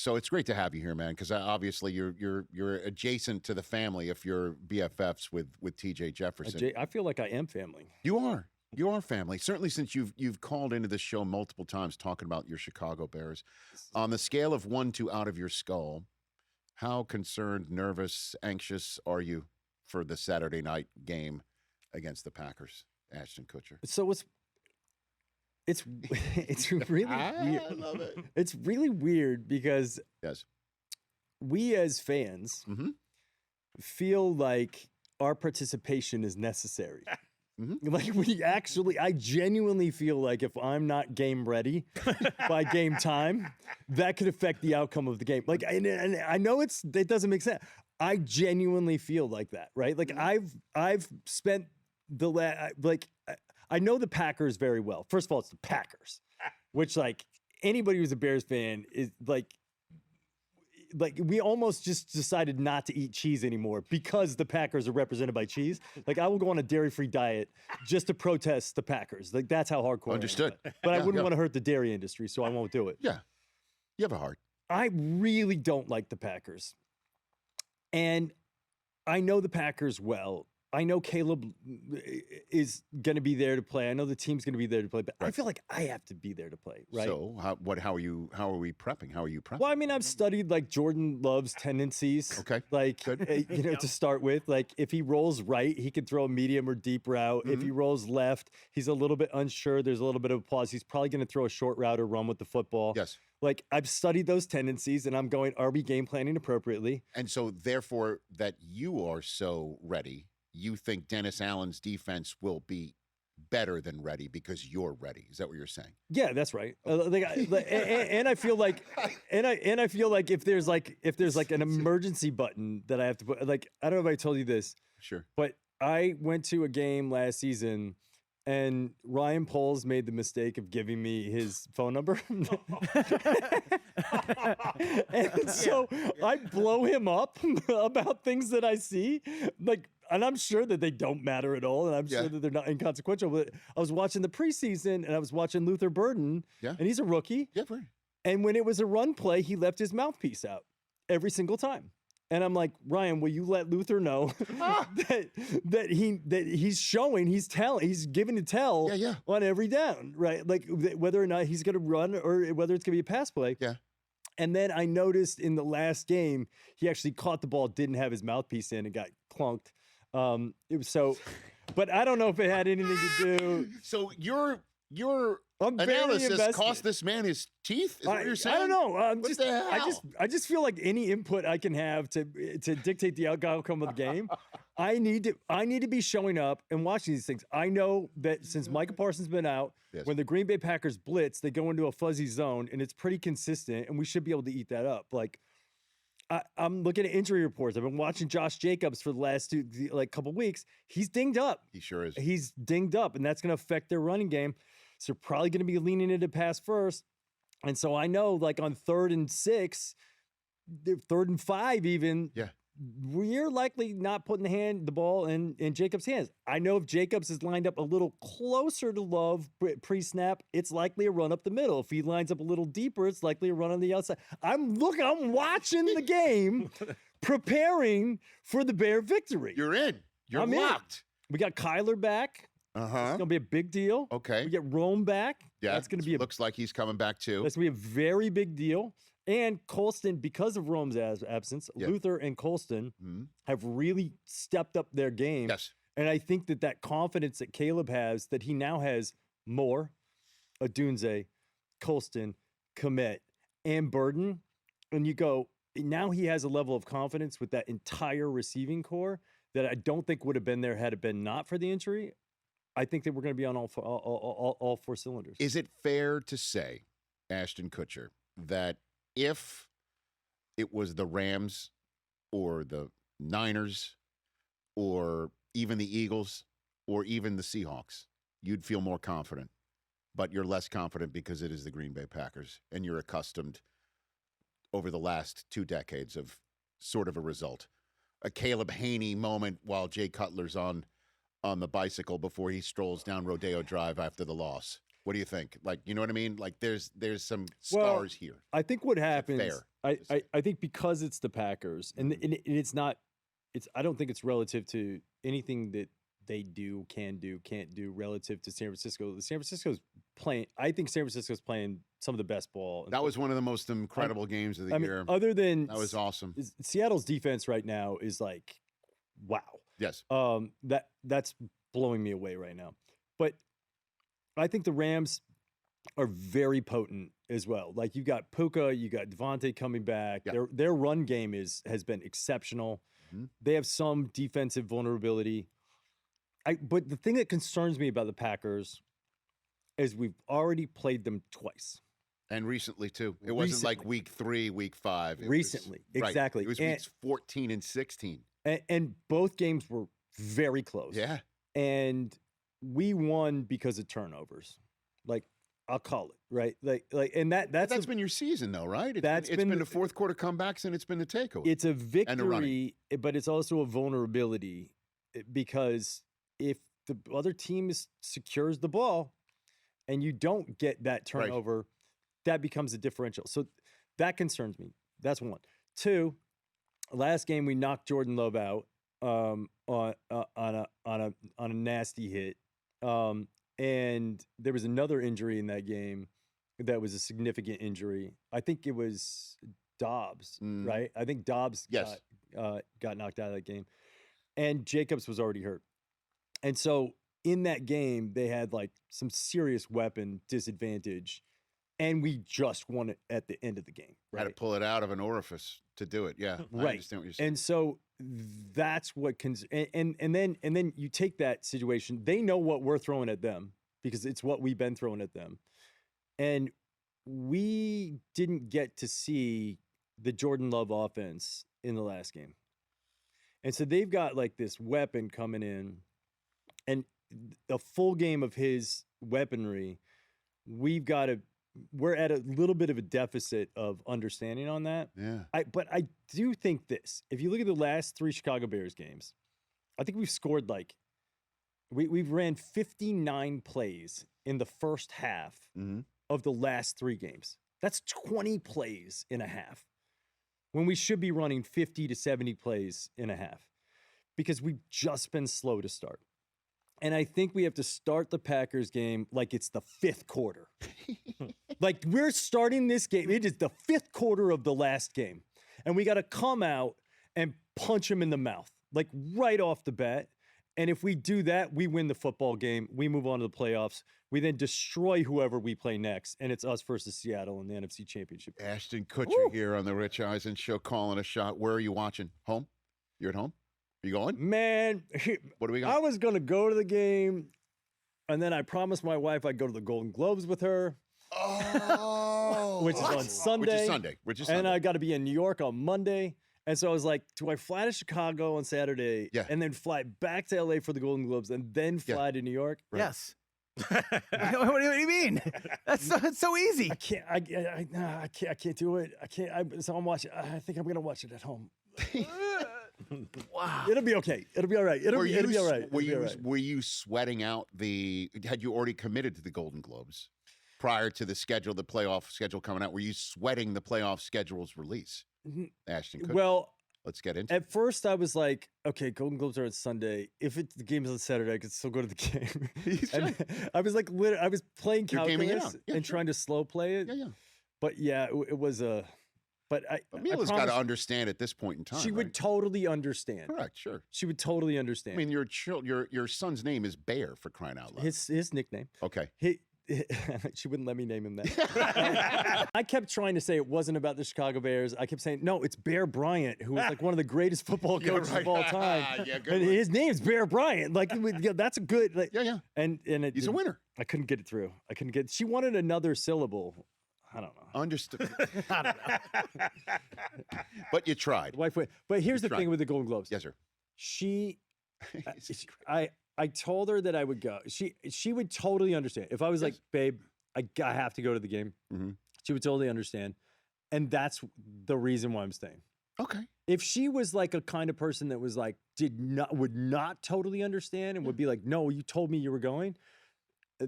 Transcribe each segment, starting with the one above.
So it's great to have you here, man, because obviously you're adjacent to the family if you're BFFs with TJ Jefferson. I feel like I am family. You are. You are family. Certainly since you've called into this show multiple times talking about your Chicago Bears. On the scale of 1 to out of your skull, how concerned, nervous, anxious are you for the Saturday night game against the Packers, Ashton Kutcher? So it's really weird. I love it. It's really weird because we as fans feel like our participation is necessary. Like I genuinely feel like if I'm not game ready by game time, that could affect the outcome of the game. Like, and I know it doesn't make sense. I genuinely feel like that, right? Like I've spent I know the Packers very well. First of all, it's the Packers, which like anybody who's a Bears fan is like we almost just decided not to eat cheese anymore because the Packers are represented by cheese. Like I will go on a dairy-free diet just to protest the Packers. Like that's how hardcore. Understood. But I wouldn't want to hurt the dairy industry, so I won't do it. Yeah. You have a heart. I really don't like the Packers. And I know the Packers well. I know Caleb is going to be there to play. I know the team's going to be there to play, but I feel like I have to be there to play, right? So how are we prepping? How are you prepping? Well, I mean, I've studied like Jordan Love's tendencies. Okay. Like, to start with, like if he rolls right, he can throw a medium or deep route. If he rolls left, he's a little bit unsure. There's a little bit of a pause. He's probably going to throw a short route or run with the football. Yes. Like I've studied those tendencies and I'm going, are we game planning appropriately? And so therefore that you are so ready, you think Dennis Allen's defense will be better than ready because you're ready. Is that what you're saying? Yeah, that's right. And I feel like, and I feel like if there's like an emergency button that I have to put, like I don't know if I told you this, sure, but I went to a game last season. And Ryan Poles made the mistake of giving me his phone number. And so I blow him up about things that I see. Like, and I'm sure that they don't matter at all. And I'm sure that they're not inconsequential. But I was watching the preseason and I was watching Luther Burden. Yeah. And he's a rookie. Yeah, right. And when it was a run play, he left his mouthpiece out every single time. And I'm like, Ryan, will you let Luther know that he's showing, he's giving to tell on every down, right? Like whether or not he's going to run or whether it's going to be a pass play. Yeah. And then I noticed in the last game, he actually caught the ball, didn't have his mouthpiece in, and got clunked. It was so, but I don't know if it had anything to do. So your analysis cost this man his teeth? Is what you're saying? I don't know. What the hell? I just feel like any input I can have to dictate the outcome of the game, I need to be showing up and watching these things. I know that since Micah Parsons been out, when the Green Bay Packers blitz, they go into a fuzzy zone and it's pretty consistent, and we should be able to eat that up. Like I'm looking at injury reports. I've been watching Josh Jacobs for the last couple weeks. He's dinged up. He sure is. He's dinged up, and that's going to affect their running game. So they're probably going to be leaning into pass first. And so I know, like on 3rd and 6, 3rd and 5 even, we're likely not putting the ball in Jacobs' hands. I know if Jacobs is lined up a little closer to Love pre-snap, it's likely a run up the middle. If he lines up a little deeper, it's likely a run on the outside. I'm watching the game, preparing for the Bear victory. You're in. You're locked. We got Kyler back. It's going to be a big deal. Okay. We get Rome back. Yeah. That's going to be looks like he's coming back too. That's going to be a very big deal. And Colston, because of Rome's absence, Luther and Colston have really stepped up their game. Yes. And I think that confidence that Caleb has, that he now has Moore, Odunze, Colston, Kmet, and Burden. And you go, now he has a level of confidence with that entire receiving core that I don't think would have been there had it been not for the injury. I think that we're going to be on all 4 cylinders. Is it fair to say, Ashton Kutcher, that if it was the Rams or the Niners or even the Eagles or even the Seahawks, you'd feel more confident, but you're less confident because it is the Green Bay Packers and you're accustomed over the last 2 decades of sort of a result? A Caleb Haney moment while Jay Cutler's on the bicycle before he strolls down Rodeo Drive after the loss. What do you think? Like, you know what I mean? Like, there's some scars here. I think what happens. Fair? I think because it's the Packers, and it's not. I don't think it's relative to anything that they can't do relative to San Francisco. San Francisco's playing. I think San Francisco's playing some of the best ball. That was one of the most incredible games of the year. Other than that was awesome. Seattle's defense right now is like, wow. Yes. That's blowing me away right now. But I think the Rams are very potent as well. Like, you got Puka, you got Devontae coming back. Yep. Their run game has been exceptional. Mm-hmm. They have some defensive vulnerability. But the thing that concerns me about the Packers is we've already played them twice. And recently, too. It wasn't like week 3, week 5. Recently, exactly. Right. It was weeks 14 and 16. And both games were very close. Yeah. And we won because of turnovers. Like, I'll call it, right? And that's been your season, though, right? It's been the fourth quarter comebacks, and it's been the takeover. It's a victory, but it's also a vulnerability, because if the other team secures the ball and you don't get that turnover, that becomes a differential. So that concerns me. That's one. 2, last game we knocked Jordan Love out on a nasty hit. And there was another injury in that game that was a significant injury. I think it was Dobbs, right? I think Dobbs got knocked out of that game. And Jacobs was already hurt. And so in that game, they had like some serious weapon disadvantage. And we just won it at the end of the game. Right? Had to pull it out of an orifice to do it. Yeah, right. I understand what you're saying. And so that's what and then you take that situation. They know what we're throwing at them because it's what we've been throwing at them, and we didn't get to see the Jordan Love offense in the last game. And so they've got like this weapon coming in, and a full game of his weaponry. We're at a little bit of a deficit of understanding on that. Yeah. But I do think this. If you look at the last 3 Chicago Bears games, I think we've scored we've ran 59 plays in the first half of the last 3 games. That's 20 plays in a half, when we should be running 50 to 70 plays in a half, because we've just been slow to start. And I think we have to start the Packers game like it's the 5th quarter. Like, we're starting this game. It is the 5th quarter of the last game. And we got to come out and punch them in the mouth, like right off the bat. And if we do that, we win the football game. We move on to the playoffs. We then destroy whoever we play next. And it's us versus Seattle in the NFC Championship. Ashton Kutcher here on the Rich Eisen Show, calling a shot. Where are you watching? Home? You're at home? Are you going? Man, what do we got? I was going to go to the game, and then I promised my wife I'd go to the Golden Globes with her. Oh. Which is on Sunday. Which is Sunday. And I got to be in New York on Monday. And so I was like, do I fly to Chicago on Saturday and then fly back to LA for the Golden Globes and then fly to New York? Right. Yes. What do you mean? That's so easy. I can't do it. So I'm watching. I think I'm going to watch it at home. Wow. It'll be okay. It'll be all right. It'll be all right. Were you sweating out had you already committed to the Golden Globes prior to the playoff schedule coming out? Were you sweating the playoff schedule's release? Ashton Kutcher. Well, let's get into it. At first I was like, okay, Golden Globes are on Sunday. If the game is on Saturday, I could still go to the game. And I was like, I was playing calculus and trying to slow play it. Yeah. But yeah, it was a. But Mila's got to understand at this point in time. She would totally understand. Correct, sure. She would totally understand. I mean, your son's name is Bear, for crying out loud. His nickname. Okay. She wouldn't let me name him that. I kept trying to say it wasn't about the Chicago Bears. I kept saying, no, it's Bear Bryant, who was like one of the greatest football coaches of all time. And his name's Bear Bryant. Like, that's a good. Like, yeah. And he's a winner. I couldn't get it through. She wanted another syllable. I don't know. Understood. I don't know. But you tried. But here's the thing with the Golden Globes. Yes, sir. I told her that I would go. She would totally understand. If I was like, babe, I have to go to the game, she would totally understand. And that's the reason why I'm staying. Okay. If she was like a kind of person that was like, would not totally understand and would be like, no, you told me you were going,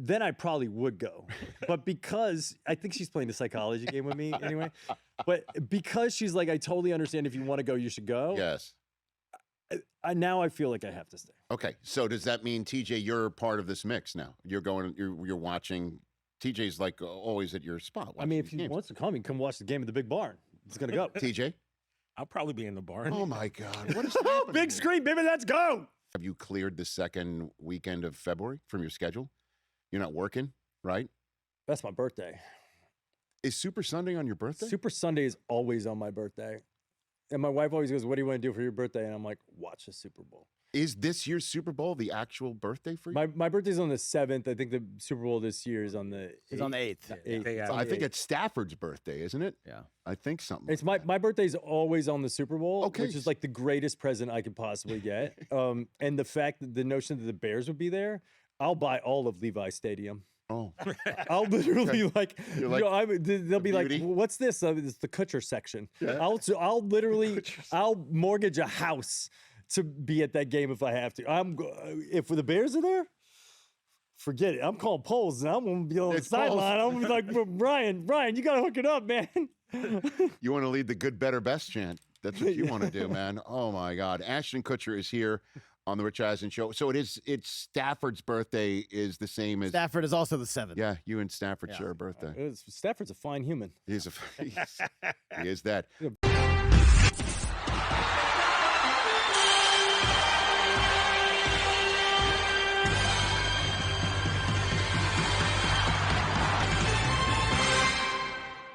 then I probably would go. But because I think she's playing the psychology game with me anyway. But because she's like, I totally understand if you want to go, you should go. Yes. Now I feel like I have to stay. Okay. So does that mean, TJ, you're part of this mix now? You're watching. TJ's like always at your spot. I mean, if he wants to come, he can come watch the game at the big barn. He's going to go. TJ? I'll probably be in the barn. Oh, my God. What is happening? Big screen, baby. Let's go. Have you cleared the second weekend of February from your schedule? You're not working, right? That's my birthday. Is Super Sunday on your birthday? Super Sunday is always on my birthday. And my wife always goes, what do you want to do for your birthday? And I'm like, watch the Super Bowl. Is this year's Super Bowl the actual birthday for you? My birthday's on the 7th. I think the Super Bowl this year is on the 8th. It's on the 8th. Yeah. I think it's Stafford's birthday, isn't it? Yeah. I think something. It's my birthday's always on the Super Bowl, Okay. which is like the greatest present I could possibly get. And the fact that the notion that the Bears would be there, I'll buy all of Levi Stadium. Oh. I'll literally like, You're like, they'll be like, beauty? what's this? It's the Kutcher section. Yeah. I'll literally, I'll mortgage a house to be at that game if I have to. If the Bears are there, forget it. I'm calling polls and I'm going to be on the sideline. I'm gonna be like, Brian, you got to hook it up, man. You want to lead the good, better, best chant. That's what you want to do, man. Oh, my God. Ashton Kutcher is here on the Rich Eisen Show. So it's Stafford's birthday is the same as... Stafford is also the 7th. Yeah, you and Stafford share a birthday. Stafford's a fine human. He is that.